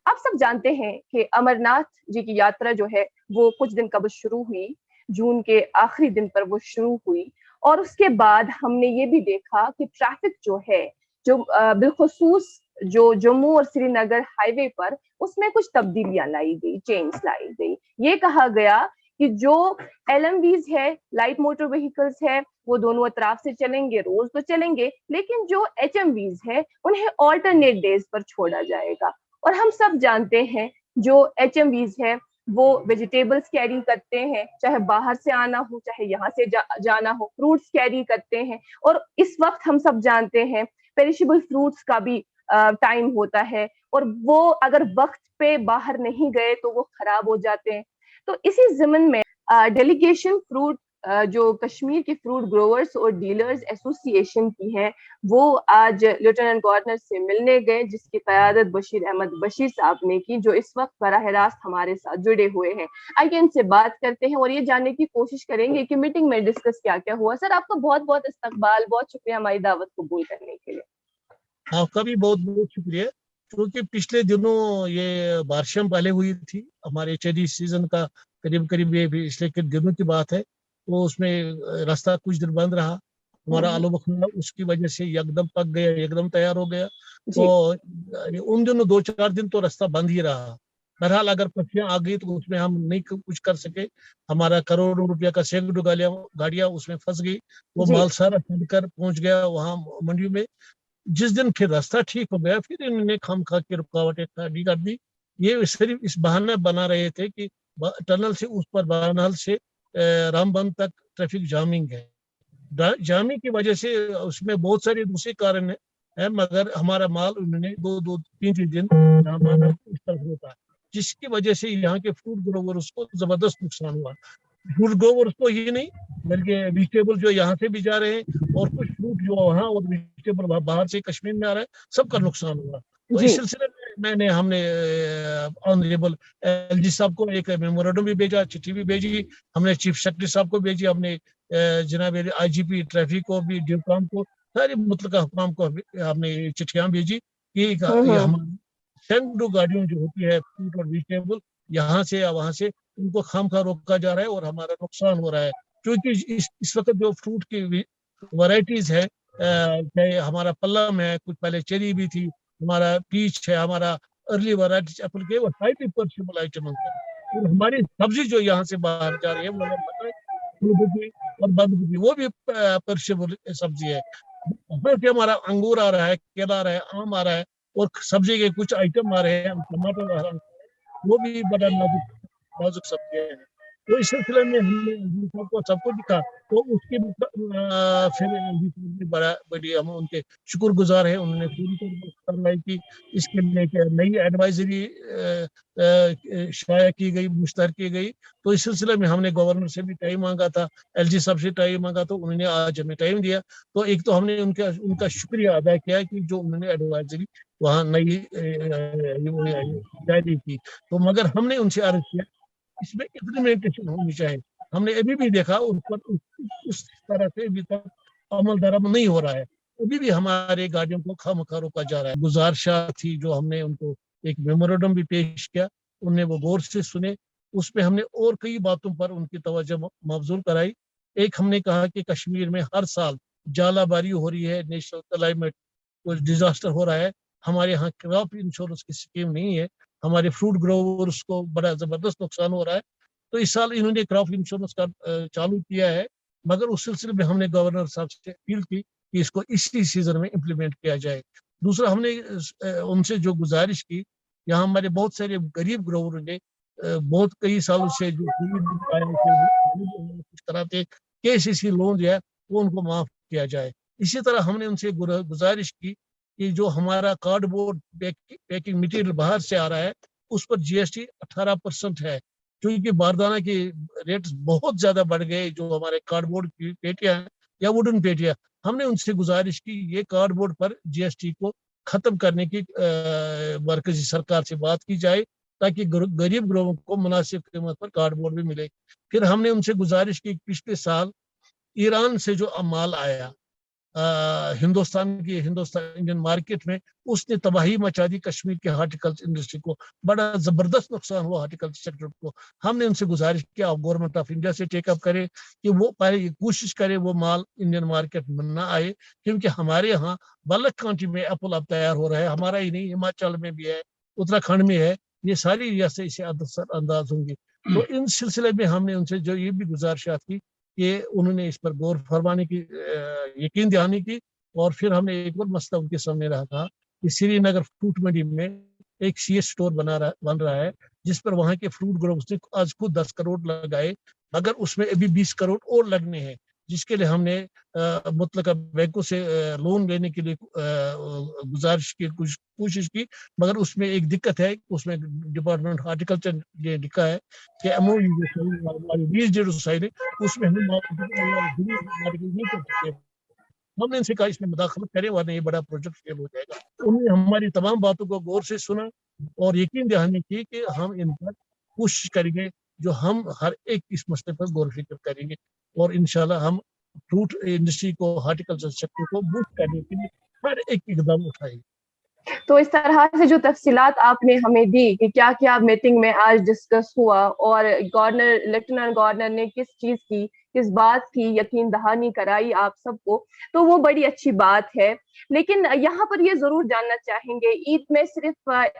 आप सब जानते हैं कि अमरनाथ जी की यात्रा जो है वो कुछ दिन कबल शुरू हुई, जून के आखिरी दिन पर वो शुरू हुई। और उसके बाद हमने ये भी देखा कि ट्रैफिक जो है, जो बिलखुसूस जो जम्मू और श्रीनगर हाईवे पर, उसमें कुछ तब्दीलियां लाई गई, चेंज लाई गई। ये कहा गया कि जो एलएमवीज है, लाइट मोटर व्हीकल्स है, वो दोनों अतराफ से चलेंगे, रोज तो चलेंगे, लेकिन जो एचएमवीज है उन्हें ऑल्टरनेट डेज पर छोड़ा जाएगा। और हम सब जानते हैं जो एचएमवीज है वो वेजिटेबल्स कैरी करते हैं, चाहे बाहर से आना हो चाहे यहाँ से जाना हो, फ्रूट्स कैरी करते हैं। और इस वक्त हम सब जानते हैं पेरिशेबल फ्रूट्स का भी टाइम होता है, और वो अगर वक्त पे बाहर नहीं गए तो वो खराब हो जाते हैं। तो इसी ज़िमन में डेलीगेशन फ्रूट जो कश्मीर की फ्रूट ग्रोवर्स और डीलर्स एसोसिएशन की है, वो आज लेफ्टिनेंट गवर्नर से मिलने गए, जिसकी क़यादत बशीर अहमद बशीर साहब ने की, जो इस वक्त बराह रास्त हमारे साथ जुड़े हुए हैं। आइए इनसे बात करते हैं और ये जानने की कोशिश करेंगे कि मीटिंग में डिस्कस क्या क्या हुआ। सर, आपका बहुत बहुत इस्तकबाल, बहुत शुक्रिया हमारी दावत कबूल करने के लिए। आपका भी बहुत बहुत शुक्रिया, क्योंकि पिछले दिनों ये बारिशें पहले हुई थी हमारे चेरी सीजन का, करीब करीब ये पिछले के दिनों की बात है। तो उसमें रास्ता कुछ दिन बंद रहा, हमारा आलू बखरा उसकी वजह से एकदम पक गया, एकदम तैयार हो गया। तो उन दिनों 2-4 दिन तो रास्ता बंद ही रहा। बहरहाल अगर पक्षियां आ गई तो उसमें हम नहीं कुछ कर सके। हमारा करोड़ों रुपया का सैकड़ों गाड़ियां उसमें फंस गई। वो माल सारा चढ़कर पहुंच गया वहां मंडी में। जिस दिन फिर रास्ता ठीक हो गया, फिर इन्होंने खामखा की रुकावटें खड़ी कर दी। ये सिर्फ इस बहाना बना रहे थे कि टनल से उस पर बारनहल से रामबन तक ट्रैफिक जामिंग है। जामिंग की वजह से उसमें बहुत सारे दूसरे कारण है, मगर हमारा माल उन्होंने 2-3 दिन इस तरफ होता है, जिसकी वजह से यहाँ के फ्रूट ग्रोवर्स को जबरदस्त नुकसान हुआ। फ्रूट ग्रोवर्स को ही नहीं बल्कि वेजिटेबल जो यहाँ से भी जा रहे हैं और कुछ फ्रूट जो वहाँ और वेजिटेबल बाहर से कश्मीर में आ रहा है, सबका नुकसान हुआ। तो इस सिलसिले में हमने ऑनरेबल एलजी साहब को एक मेमोरेंडम भी भेजा, चिट्ठी भी भेजी, हमने चीफ सेक्रेटरी साहब को भेजी, हमने जनाब आईजीपी ट्रैफिक को भी, ड्यूकॉम को, सारे मुतलका हुकाम को हमने चिट्ठियां भेजी कि हमारी सैकड़ों गाड़ियों जो होती है फ्रूट और वेजिटेबल यहाँ से या वहां से, उनको खामखा रोका जा रहा है और हमारा नुकसान हो रहा है। क्योंकि इस वक्त जो फ्रूट की वैरायटीज है, चाहे हमारा पल्लम है, कुछ पहले चेरी भी थी, हमारा पीच है, हमारा अर्ली वैरायटीज एप्पल के, वो हाईली परशेबल आइटम है। और हमारी सब्जी जो यहाँ से बाहर जा रही है वो फूल गोभी और बंद गोभी, वो भी परशेबल सब्जी है। हमारा अंगूर आ रहा है, केला आ रहा है, आम आ रहा है, और सब्जी के कुछ आइटम आ रहे हैं, टमाटर आ रहा है, वो भी बड़ा नाजुक सब्जी है। तो इस सिलसिले में हमने सबको सबको दिखा, तो उसके फिर बड़ा बड़ी हम उनके शुक्रगुजार है। उन्होंने पूरी कार्रवाई की, इसके लिए नई एडवाइजरी शाया की गई, मुश्तहर की गई। तो इस सिलसिले में हमने गवर्नर से भी टाइम मांगा था, एलजी साहब से टाइम मांगा, तो उन्होंने आज हमें टाइम दिया। तो एक तो हमने उनका शुक्रिया अदा किया कि जो उन्होंने एडवाइजरी वहाँ नई जारी की। तो मगर हमने उनसे अर्ज किया इसमें इम्प्लीमेंटेशन होनी चाहिए। हमने अभी भी देखा उस पर उस तरह से अभी तक अमल दरामद नहीं हो रहा है। अभी भी हमारे गाड़ियों को खामखा रोका जा रहा है। गुजारिशां थी जो हमने उनको एक मेमोरेंडम भी पेश किया, उन्हें वो गौर से सुने। उसमें हमने और कई बातों पर उनकी तवज्जो मबजूल कराई। एक हमने कहा कि कश्मीर में हर साल जालाबारी हो रही है, नेशनल क्लाइमेट डिजास्टर हो रहा है, हमारे यहाँ क्रॉप इंश्योरेंस की स्कीम नहीं है, हमारे फ्रूट ग्रोवर्स को बड़ा जबरदस्त नुकसान हो रहा है। तो इस साल इन्होंने क्रॉप इंश्योरेंस का चालू किया है, मगर उस सिलसिले में हमने गवर्नर साहब से अपील की कि इसको इसी सीजन में इम्प्लीमेंट किया जाए। दूसरा हमने उनसे जो गुजारिश की, यहाँ हमारे बहुत सारे गरीब ग्रोवर ने बहुत कई सालों से जो कुछ तरह के केसीसी लोन जो है वो उनको माफ किया जाए। इसी तरह हमने उनसे गुजारिश की कि जो हमारा कार्डबोर्ड पैकिंग मटेरियल बाहर से आ रहा है उस पर जीएसटी 18% है, क्योंकि बारदाना के रेट बहुत ज्यादा बढ़ गए। जो हमारे कार्डबोर्ड की पेटियां या वुडन पेटियां, हमने उनसे गुजारिश की ये कार्डबोर्ड पर जीएसटी को खत्म करने की मरकजी सरकार से बात की जाए, ताकि गरीब लोगों को मुनासिब कीमत पर कार्डबोर्ड भी मिले। फिर हमने उनसे गुजारिश की पिछले साल ईरान से जो माल आया हिंदुस्तान इंडियन मार्केट में, उसने तबाही मचा दी कश्मीर के हार्टिकल्चर इंडस्ट्री को, बड़ा जबरदस्त नुकसान हुआ हार्टिकल्चर सेक्टर को। हमने उनसे गुजारिश किया आप गवर्नमेंट ऑफ इंडिया से टेकअप करे कि वो पहले कोशिश करे वो माल इंडियन मार्केट में ना आए, क्योंकि हमारे यहाँ बल्लख काउंटी में एप्पल अब तैयार हो रहा है, हमारा ही नहीं हिमाचल में भी है, उत्तराखंड में है, ये सारी रियासतें इससे अंदाज होंगी। तो इन सिलसिले में हमने उनसे जो ये भी गुजारिशात की कि उन्होंने इस पर गौर फरमाने की यकीन दिलाने की। और फिर हमने एक और मसला उनके सामने रखा कि श्रीनगर फ्रूट मंडी में एक सीएस स्टोर बन रहा है, जिस पर वहाँ के फ्रूट ग्रोवर्स ने आज खुद 10 करोड़ लगाए, मगर उसमें अभी 20 करोड़ और लगने हैं, जिसके लिए हमने मुतलका बैंकों से लोन लेने के लिए गुजारिश की, कोशिश की, मगर उसमें एक दिक्कत है, उसमें डिपार्टमेंट हार्टिकल्चर ये लिखा है कि उसमें हम नहीं कर सकते। हमने इनसे कहा इसमें मुदाखलत करें वरना ये बड़ा प्रोजेक्ट फेल हो जाएगा। उन्होंने हमारी तमाम बातों को गौर से सुना और यकीन दहानी की कि हम इन पर कोशिश करेंगे, जो हम हर एक इस मसले पर गौर फिक्र करेंगे और इंशाल्लाह हम फ्रूट इंडस्ट्री को, हार्टिकल्चर सेक्टर को बूस्ट करने के लिए हर एक इकदाम उठाएंगे। तो इस तरह से जो तफसीलात आपने हमें दी कि क्या क्या मीटिंग में आज डिस्कस हुआ और गवर्नर, लेफ्टिनेंट गवर्नर ने किस चीज की, किस बात की यकीन दहानी कराई आप सबको, तो वो बड़ी अच्छी बात है। लेकिन यहाँ पर ये जरूर जानना चाहेंगे, ईद में सिर्फ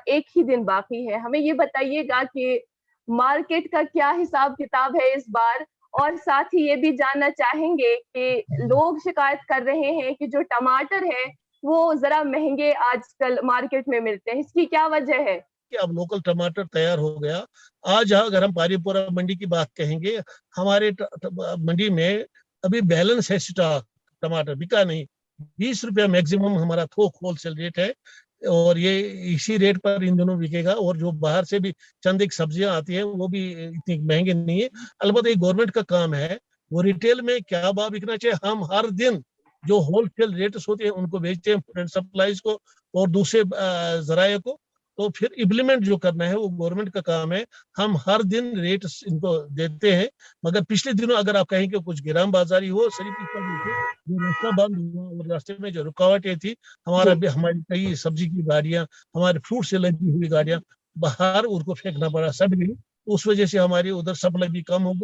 एक ही दिन बाकी है, हमें ये बताइएगा कि मार्केट का क्या हिसाब किताब है इस बार, और साथ ही ये भी जानना चाहेंगे कि लोग शिकायत कर रहे हैं कि जो टमाटर है वो जरा महंगे आजकल मार्केट में मिलते हैं, इसकी क्या वजह है? कि अब लोकल टमाटर तैयार हो गया। आज अगर हम पारीपुरा मंडी की बात कहेंगे, हमारे मंडी में अभी बैलेंस है स्टॉक, टमाटर बिका नहीं, 20 रुपया मैक्सिमम हमारा थोक होलसेल रेट है और ये इसी रेट पर इन दिनों बिकेगा। और जो बाहर से भी चंद एक सब्जियां आती हैं वो भी इतनी महंगे नहीं है। अलबत्ता ये गवर्नमेंट का काम है, वो रिटेल में क्या भाव बिकना चाहिए, हम हर दिन जो होलसेल रेट्स होते हैं उनको भेजते हैं फूड एंड सप्लाईज को और दूसरे जराये को, तो फिर इम्प्लीमेंट जो करना है वो गवर्नमेंट का काम है। हम हर दिन रेट इनको देते हैं, मगर पिछले दिनों अगर आप कहें कि कुछ गिराम बाजारी हो, सिर्फ जो रास्ता बंद हुआ और रास्ते में जो रुकावटें थी, हमारी कई सब्जी की गाड़ियां, हमारे फ्रूट से लगी हुई गाड़ियां बाहर उनको फेंकना पड़ा, सड़ गई, उस वजह से हमारी उधर सप्लाई भी कम हो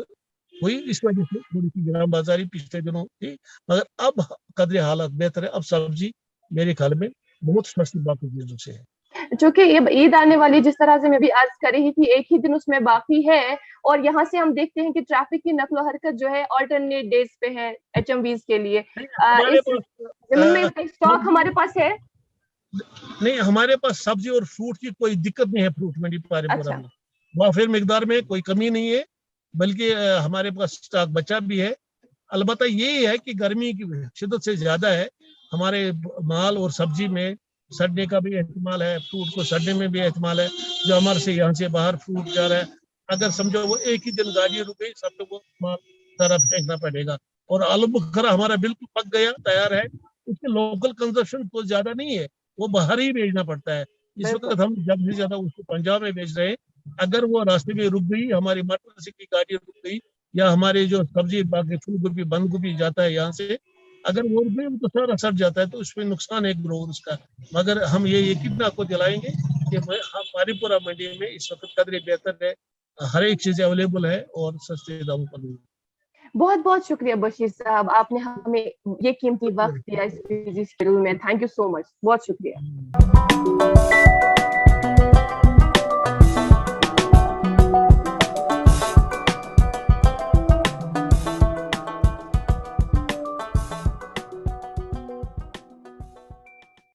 हुई, इस वजह से थोड़ी सी गिराम बाजारी पिछले दिनों थी, मगर अब कदरे हालात बेहतर है। अब सब्जी मेरे ख्याल में बहुत सस्ती बाकी चीजों से है। चूंकि ईद आने वाली, जिस तरह से मैं भी आज कर रही थी, एक ही दिन उसमें बाकी है और यहाँ से हम देखते हैं कि ट्रैफिक की नकलो हरकत जो है ऑल्टरनेट डेज पे है एचएमवीज के लिए। स्टॉक हमारे पास है नहीं, हमारे पास सब्जी और फ्रूट की कोई दिक्कत नहीं है फ्रूट मंडी पारीपुरा में, वाफिर मिकदार में कोई कमी नहीं है, बल्कि हमारे पास स्टॉक बचा भी है। अलबत्ता ये है कि गर्मी की शिद्दत से ज्यादा है, हमारे माल और सब्जी में सड़ने का भी एहतमाल है, फ्रूट को सड़ने में भी एहतमाल है। जो हमारे से यहाँ से बाहर फ्रूट जा रहा है, अगर समझो वो एक ही दिन गाड़ी रुक गई, सब लोग माल सारा फेंकना पड़ेगा। और आलू बुखारा हमारा बिल्कुल पक गया, तैयार है, उसके लोकल कंजप्शन तो ज्यादा नहीं है, वो बाहर ही भेजना पड़ता है। इस वक्त हम ज्यादा से ज्यादा उसको पंजाब में भेज रहे हैं। अगर वो रास्ते में रुक गई, हमारी मटर से की गाड़ी रुक गई, या हमारे जो सब्जी बाकी फूल गोभी बंद गोभी जाता है यहाँ से, अगर वो रुक गई तो सारा सड़ जाता है, तो उसमें नुकसान है ग्रोवर उसका। मगर हम ये यकीन आपको दिलाएंगे कि पारीपुरा मंडी में इस वक्त कदरे बेहतर है, हर एक चीज अवेलेबल है और सस्ते दामों पर मिल। बहुत बहुत शुक्रिया बशीर साहब, आपने हमें ये कीमती वक्त दिया इस बिजी शेड्यूल में। थैंक यू सो मच, बहुत शुक्रिया।